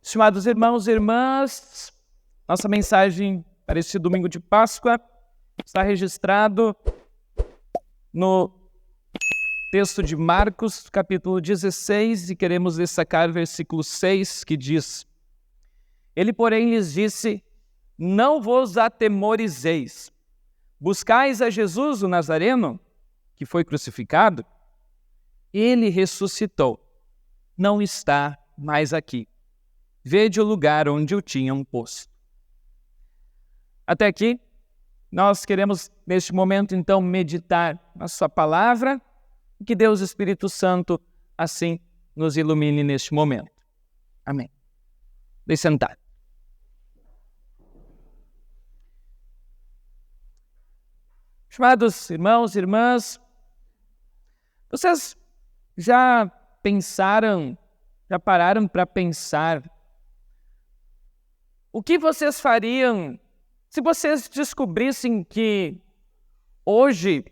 Estimados irmãos e irmãs, nossa mensagem para este domingo de Páscoa está registrado no texto de Marcos, capítulo 16, e queremos destacar o versículo 6, que diz: Ele, porém, lhes disse: Não vos atemorizeis. Buscais a Jesus, o Nazareno, que foi crucificado? Ele ressuscitou. Não está mais aqui. Vede o lugar onde o tinham posto. Até aqui, nós queremos, neste momento, então, meditar na sua palavra e que Deus Espírito Santo, assim, nos ilumine neste momento. Amém. Deixe sentar. Estimados irmãos e irmãs, vocês já pararam para pensar o que vocês fariam se vocês descobrissem que hoje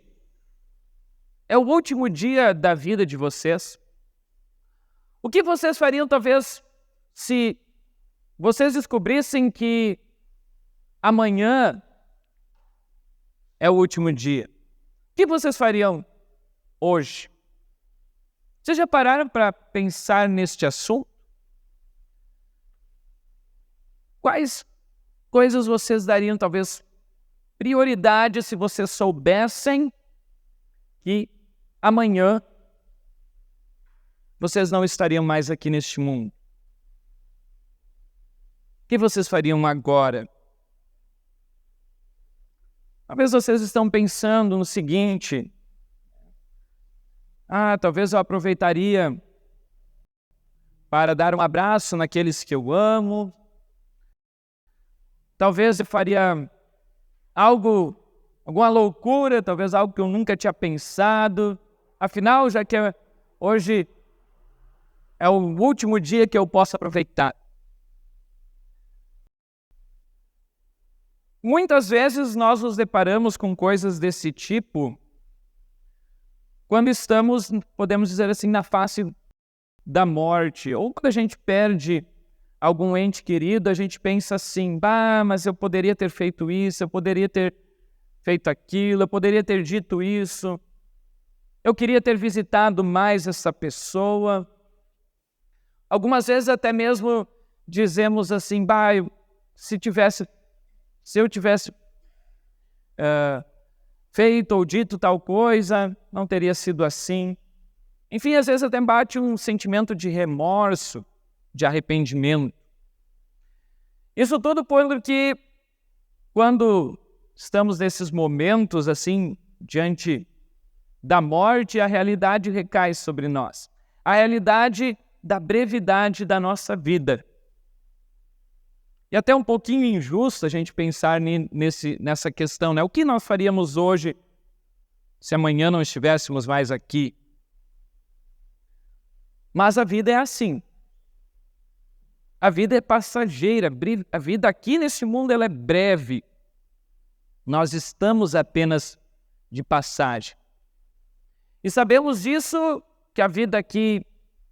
é o último dia da vida de vocês? O que vocês fariam, talvez, se vocês descobrissem que amanhã é o último dia? O que vocês fariam hoje? Vocês já pararam para pensar neste assunto? Quais coisas vocês dariam, talvez, prioridade se vocês soubessem que amanhã vocês não estariam mais aqui neste mundo? O que vocês fariam agora? Talvez vocês estão pensando no seguinte: talvez eu aproveitaria para dar um abraço naqueles que eu amo. Talvez eu faria alguma loucura, talvez algo que eu nunca tinha pensado. Afinal, já que hoje é o último dia que eu posso aproveitar. Muitas vezes nós nos deparamos com coisas desse tipo quando estamos, podemos dizer assim, na face da morte, ou quando a gente perde algum ente querido, a gente pensa assim: mas eu poderia ter feito isso, eu poderia ter feito aquilo, eu poderia ter dito isso, eu queria ter visitado mais essa pessoa. Algumas vezes até mesmo dizemos assim: se eu tivesse feito ou dito tal coisa, não teria sido assim. Enfim, às vezes até bate um sentimento de remorso, de arrependimento. Isso tudo porque quando estamos nesses momentos assim, diante da morte, a realidade recai sobre nós. A realidade da brevidade da nossa vida. E até um pouquinho injusto a gente pensar nessa questão, né? O que nós faríamos hoje se amanhã não estivéssemos mais aqui? Mas a vida é assim. A vida é passageira, a vida aqui nesse mundo ela é breve. Nós estamos apenas de passagem. E sabemos disso, que a vida aqui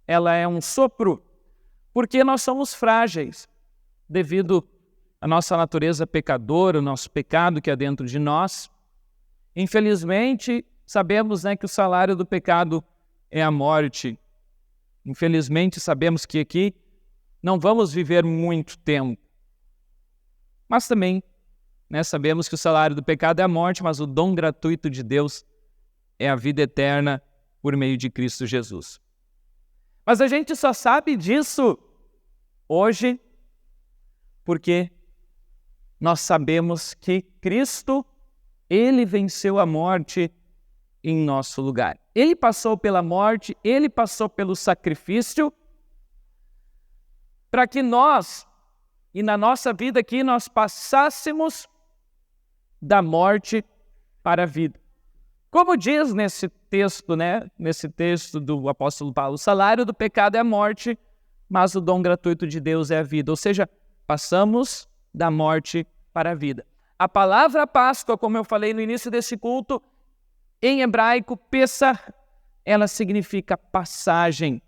ela é um sopro, porque nós somos frágeis, devido à nossa natureza pecadora, o nosso pecado que há dentro de nós. Infelizmente, sabemos, que o salário do pecado é a morte. Infelizmente, sabemos que aqui não vamos viver muito tempo. Mas também, sabemos que o salário do pecado é a morte, mas o dom gratuito de Deus é a vida eterna por meio de Cristo Jesus. Mas a gente só sabe disso hoje porque nós sabemos que Cristo, Ele venceu a morte em nosso lugar. Ele passou pela morte, Ele passou pelo sacrifício, para que nós, e na nossa vida aqui, nós passássemos da morte para a vida. Como diz nesse texto, nesse texto do apóstolo Paulo, o salário do pecado é a morte, mas o dom gratuito de Deus é a vida. Ou seja, passamos da morte para a vida. A palavra Páscoa, como eu falei no início desse culto, em hebraico, Pessah, ela significa passagem.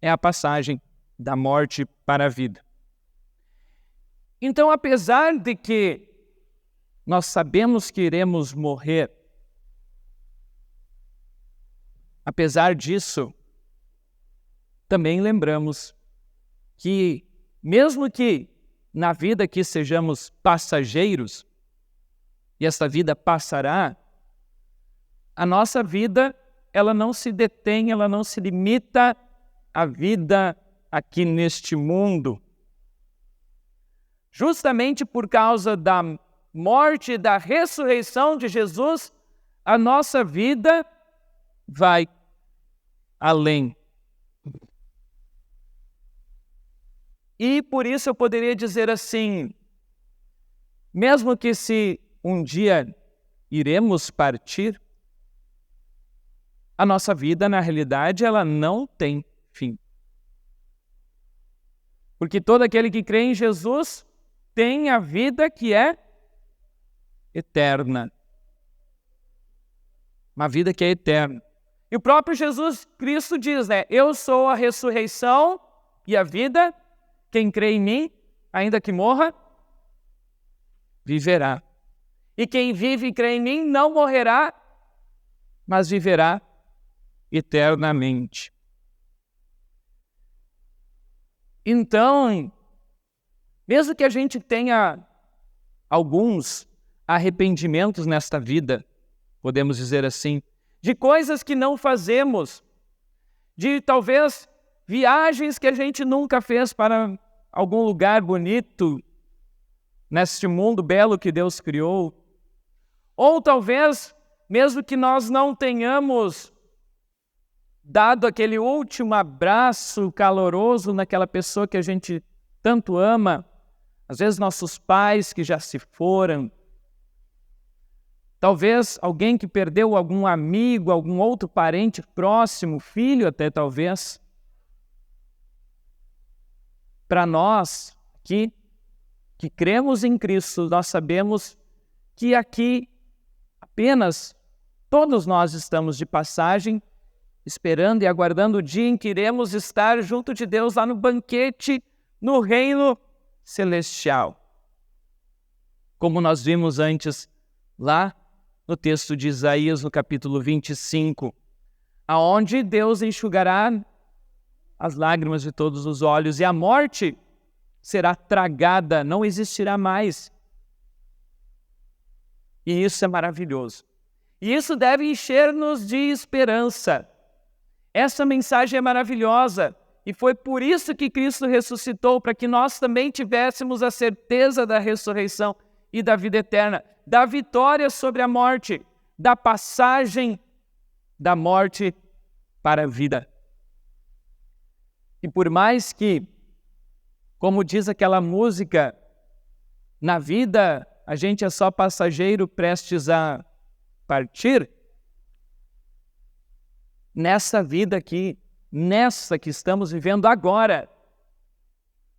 É a passagem da morte para a vida. Então, apesar de que nós sabemos que iremos morrer, apesar disso, também lembramos que, mesmo que na vida aqui sejamos passageiros, e esta vida passará, a nossa vida, ela não se detém, ela não se limita à vida aqui neste mundo. Justamente por causa da morte e da ressurreição de Jesus, a nossa vida vai além. E por isso eu poderia dizer assim, mesmo que se um dia iremos partir, a nossa vida, na realidade, ela não tem fim. Porque todo aquele que crê em Jesus tem a vida que é eterna. Uma vida que é eterna. E o próprio Jesus Cristo diz, né? Eu sou a ressurreição e a vida. Quem crê em mim, ainda que morra, viverá. E quem vive e crê em mim não morrerá, mas viverá eternamente. Então, mesmo que a gente tenha alguns arrependimentos nesta vida, podemos dizer assim, de coisas que não fazemos, de talvez viagens que a gente nunca fez para algum lugar bonito neste mundo belo que Deus criou, ou talvez, mesmo que nós não tenhamos dado aquele último abraço caloroso naquela pessoa que a gente tanto ama, às vezes nossos pais que já se foram, talvez alguém que perdeu algum amigo, algum outro parente próximo, filho até talvez. Para nós que cremos em Cristo, nós sabemos que aqui apenas todos nós estamos de passagem, esperando e aguardando o dia em que iremos estar junto de Deus lá no banquete, no reino celestial. Como nós vimos antes lá no texto de Isaías, no capítulo 25, aonde Deus enxugará as lágrimas de todos os olhos e a morte será tragada, não existirá mais. E isso é maravilhoso. E isso deve encher-nos de esperança. Essa mensagem é maravilhosa e foi por isso que Cristo ressuscitou, para que nós também tivéssemos a certeza da ressurreição e da vida eterna, da vitória sobre a morte, da passagem da morte para a vida. E por mais que, como diz aquela música, na vida a gente é só passageiro prestes a partir, nessa vida aqui, nessa que estamos vivendo agora,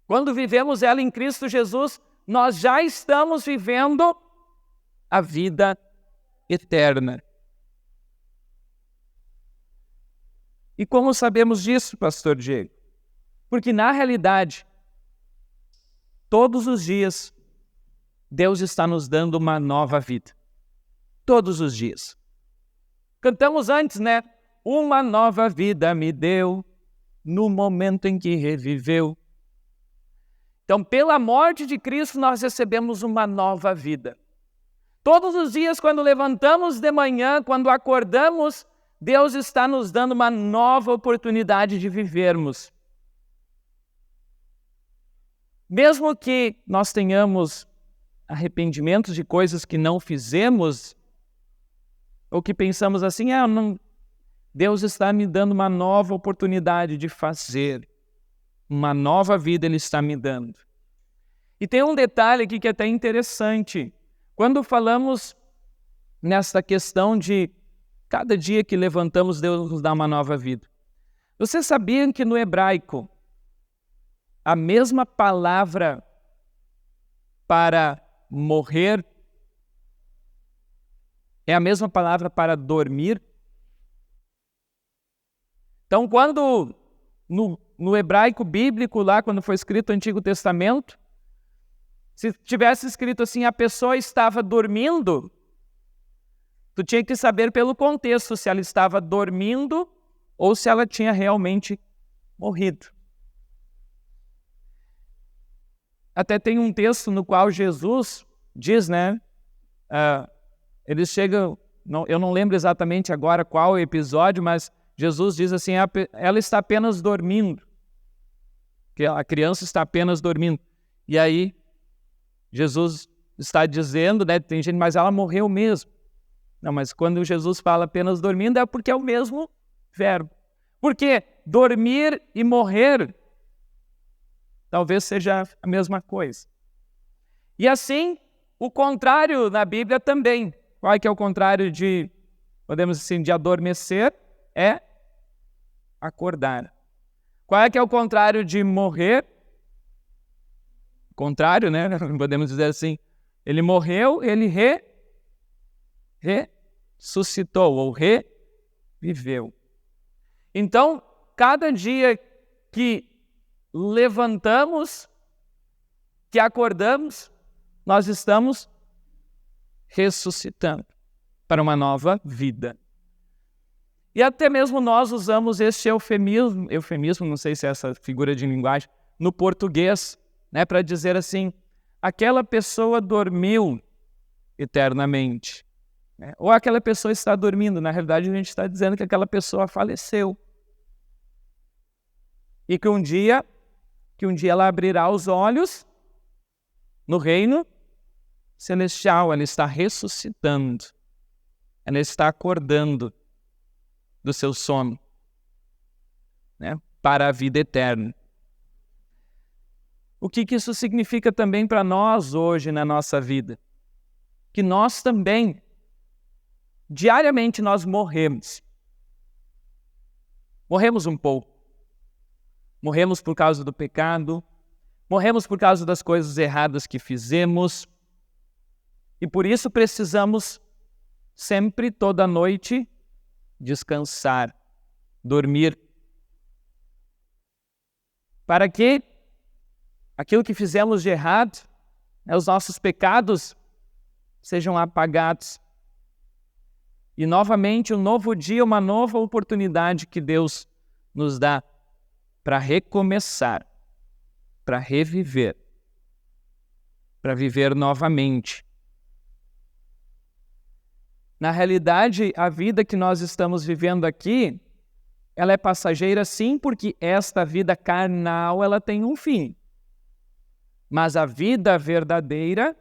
quando vivemos ela em Cristo Jesus, nós já estamos vivendo a vida eterna. E como sabemos disso, pastor Diego? Porque na realidade, todos os dias, Deus está nos dando uma nova vida. Todos os dias. Cantamos antes, né? Uma nova vida me deu no momento em que reviveu. Então, pela morte de Cristo, nós recebemos uma nova vida. Todos os dias, quando levantamos de manhã, quando acordamos, Deus está nos dando uma nova oportunidade de vivermos. Mesmo que nós tenhamos arrependimentos de coisas que não fizemos, ou que pensamos assim, Deus está me dando uma nova oportunidade de fazer, uma nova vida Ele está me dando. E tem um detalhe aqui que é até interessante. Quando falamos nessa questão de cada dia que levantamos, Deus nos dá uma nova vida. Vocês sabiam que no hebraico, a mesma palavra para morrer é a mesma palavra para dormir? Então, quando no hebraico bíblico, lá quando foi escrito o Antigo Testamento, Se tivesse escrito assim, a pessoa estava dormindo, tu tinha que saber pelo contexto se ela estava dormindo ou se ela tinha realmente morrido. Até tem um texto no qual Jesus diz, né? Eles chegam, eu não lembro exatamente agora qual episódio, mas Jesus diz assim, ela está apenas dormindo. Que a criança está apenas dormindo. E aí, Jesus está dizendo, né? Tem gente, mas ela morreu mesmo. Não, mas quando Jesus fala apenas dormindo, é porque é o mesmo verbo. Porque dormir e morrer talvez seja a mesma coisa. E assim, o contrário na Bíblia também. Qual é que é o contrário de, podemos dizer assim, de adormecer? É acordar. Qual é que é o contrário de morrer? Contrário, né? Podemos dizer assim. Ele morreu, ele ressuscitou ou reviveu. Então, cada dia que levantamos, que acordamos, nós estamos ressuscitando para uma nova vida. E até mesmo nós usamos esse eufemismo, não sei se é essa figura de linguagem, no português, né, para dizer assim, aquela pessoa dormiu eternamente. Né? Ou aquela pessoa está dormindo, na realidade a gente está dizendo que aquela pessoa faleceu. E que um dia ela abrirá os olhos no reino celestial, ela está ressuscitando, ela está acordando do seu sono, né, para a vida eterna. O que isso significa também para nós hoje na nossa vida? Que nós também, diariamente nós morremos. Morremos um pouco. Morremos por causa do pecado, morremos por causa das coisas erradas que fizemos, e por isso precisamos sempre, toda noite, descansar, dormir, para que aquilo que fizemos de errado, os nossos pecados, sejam apagados. E novamente um novo dia, uma nova oportunidade que Deus nos dá para recomeçar, para reviver, para viver novamente. Na realidade, a vida que nós estamos vivendo aqui, ela é passageira sim, porque esta vida carnal, ela tem um fim. Mas a vida verdadeira,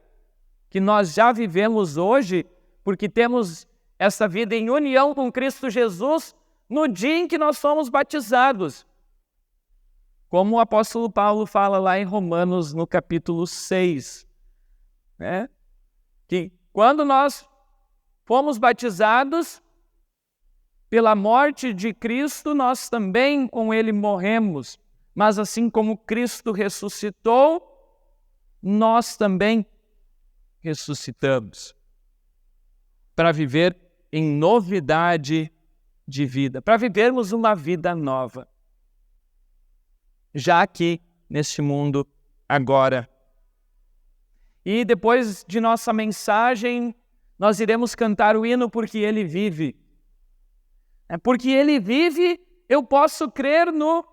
que nós já vivemos hoje, porque temos essa vida em união com Cristo Jesus, no dia em que nós somos batizados. Como o apóstolo Paulo fala lá em Romanos, no capítulo 6, né? Que quando nós fomos batizados pela morte de Cristo, nós também com Ele morremos. Mas assim como Cristo ressuscitou, nós também ressuscitamos. Para viver em novidade de vida. Para vivermos uma vida nova. Já aqui, neste mundo, agora. E depois de nossa mensagem, nós iremos cantar o hino Porque Ele Vive. Porque Ele vive, eu posso crer no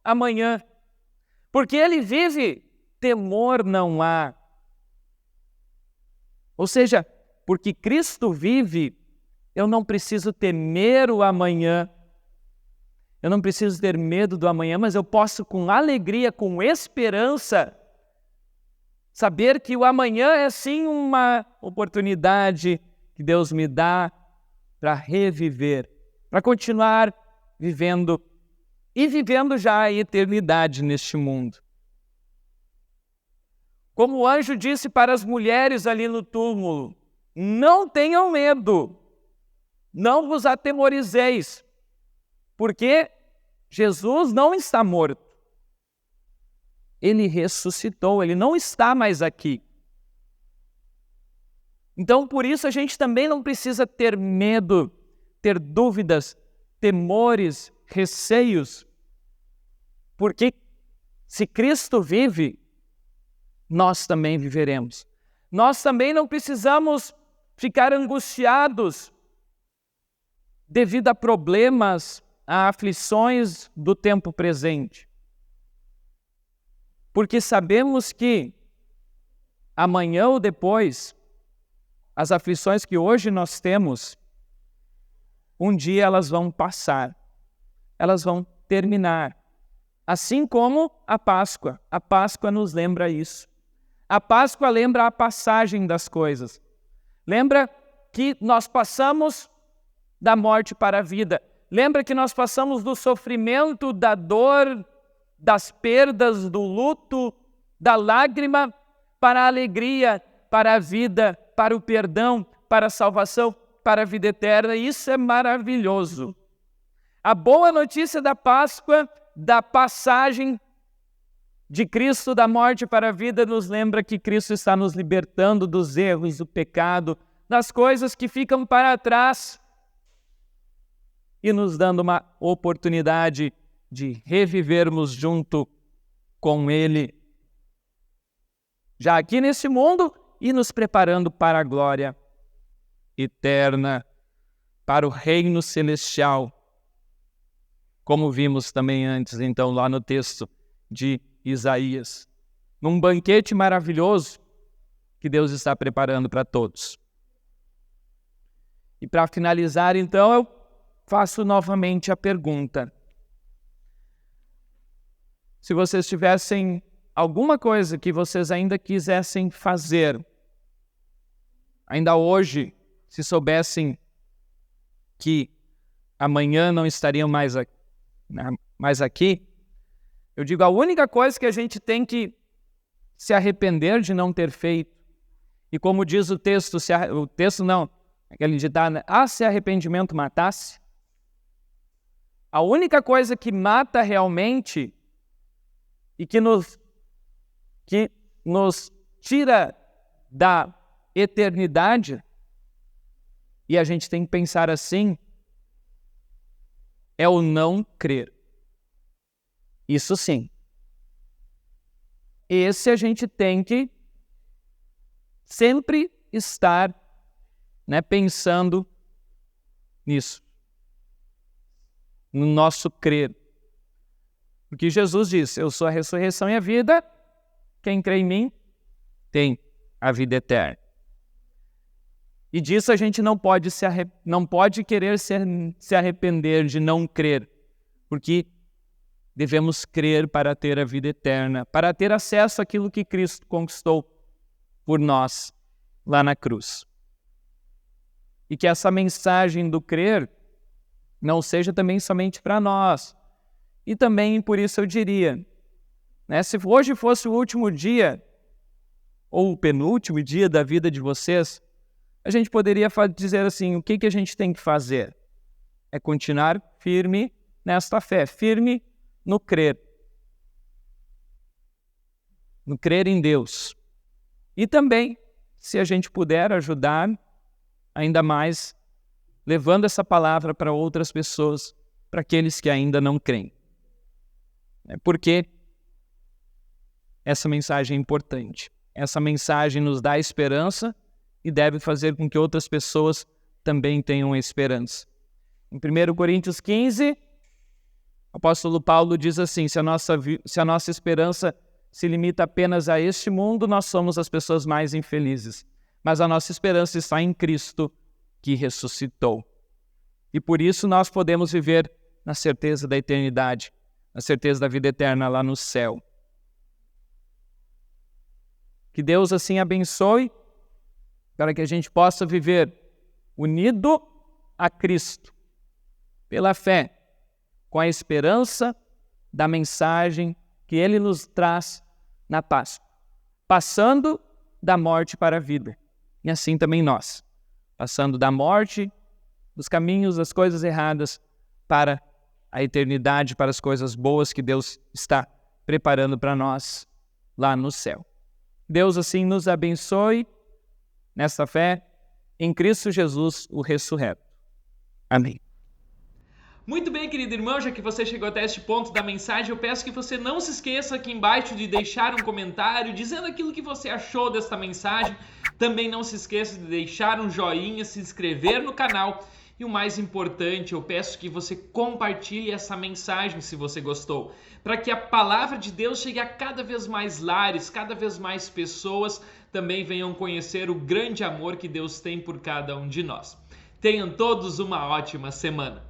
amanhã. Porque Ele vive, temor não há. Ou seja, porque Cristo vive, eu não preciso temer o amanhã. Eu não preciso ter medo do amanhã, mas eu posso com alegria, com esperança, saber que o amanhã é sim uma oportunidade que Deus me dá para reviver, para continuar vivendo e vivendo já a eternidade neste mundo. Como o anjo disse para as mulheres ali no túmulo, não tenham medo, não vos atemorizeis, porque Jesus não está morto. Ele ressuscitou, Ele não está mais aqui. Então, por isso, a gente também não precisa ter medo, ter dúvidas, temores, receios. Porque se Cristo vive, nós também viveremos. Nós também não precisamos ficar angustiados devido a problemas, a aflições do tempo presente. Porque sabemos que amanhã ou depois, as aflições que hoje nós temos, um dia elas vão passar, elas vão terminar. Assim como a Páscoa. A Páscoa nos lembra isso. A Páscoa lembra a passagem das coisas. Lembra que nós passamos da morte para a vida. Lembra que nós passamos do sofrimento, da dor, das perdas, do luto, da lágrima, para a alegria, para a vida, para o perdão, para a salvação, para a vida eterna. Isso é maravilhoso. A boa notícia da Páscoa, da passagem de Cristo da morte para a vida, nos lembra que Cristo está nos libertando dos erros, do pecado, das coisas que ficam para trás e nos dando uma oportunidade de revivermos junto com Ele, já aqui nesse mundo, e nos preparando para a glória eterna, para o reino celestial, como vimos também antes, então, lá no texto de Isaías. Num banquete maravilhoso que Deus está preparando para todos. E para finalizar, então, eu faço novamente a pergunta. Se vocês tivessem alguma coisa que vocês ainda quisessem fazer, ainda hoje, se soubessem que amanhã não estariam mais aqui, eu digo, a única coisa que a gente tem que se arrepender de não ter feito, e como diz o texto, aquele ditado, né? Se arrependimento matasse, a única coisa que mata realmente e que nos tira da eternidade, e a gente tem que pensar assim, é o não crer. Isso sim. Esse a gente tem que sempre estar, pensando nisso, no nosso crer. Porque Jesus disse, eu sou a ressurreição e a vida, quem crê em mim tem a vida eterna. E disso a gente não pode querer se arrepender de não crer, porque devemos crer para ter a vida eterna, para ter acesso àquilo que Cristo conquistou por nós lá na cruz. E que essa mensagem do crer não seja também somente para nós. E também, por isso eu diria, se hoje fosse o último dia, ou o penúltimo dia da vida de vocês, a gente poderia dizer assim, o que a gente tem que fazer? É continuar firme nesta fé, firme no crer em Deus. E também, se a gente puder ajudar ainda mais, levando essa palavra para outras pessoas, para aqueles que ainda não creem. Porque essa mensagem é importante. Essa mensagem nos dá esperança e deve fazer com que outras pessoas também tenham esperança. Em 1 Coríntios 15, o apóstolo Paulo diz assim, se a nossa esperança se limita apenas a este mundo, nós somos as pessoas mais infelizes. Mas a nossa esperança está em Cristo, que ressuscitou. E por isso nós podemos viver na certeza da eternidade, na certeza da vida eterna lá no céu. Que Deus assim abençoe, para que a gente possa viver unido a Cristo, pela fé, com a esperança da mensagem que Ele nos traz na Páscoa, passando da morte para a vida. E assim também nós, passando da morte, dos caminhos, das coisas erradas, para a eternidade, para as coisas boas que Deus está preparando para nós lá no céu. Deus assim nos abençoe nesta fé, em Cristo Jesus, o ressurreto. Amém. Muito bem, querido irmão, já que você chegou até este ponto da mensagem, eu peço que você não se esqueça aqui embaixo de deixar um comentário dizendo aquilo que você achou desta mensagem. Também não se esqueça de deixar um joinha, se inscrever no canal. E o mais importante, eu peço que você compartilhe essa mensagem se você gostou, para que a palavra de Deus chegue a cada vez mais lares, cada vez mais pessoas também venham conhecer o grande amor que Deus tem por cada um de nós. Tenham todos uma ótima semana.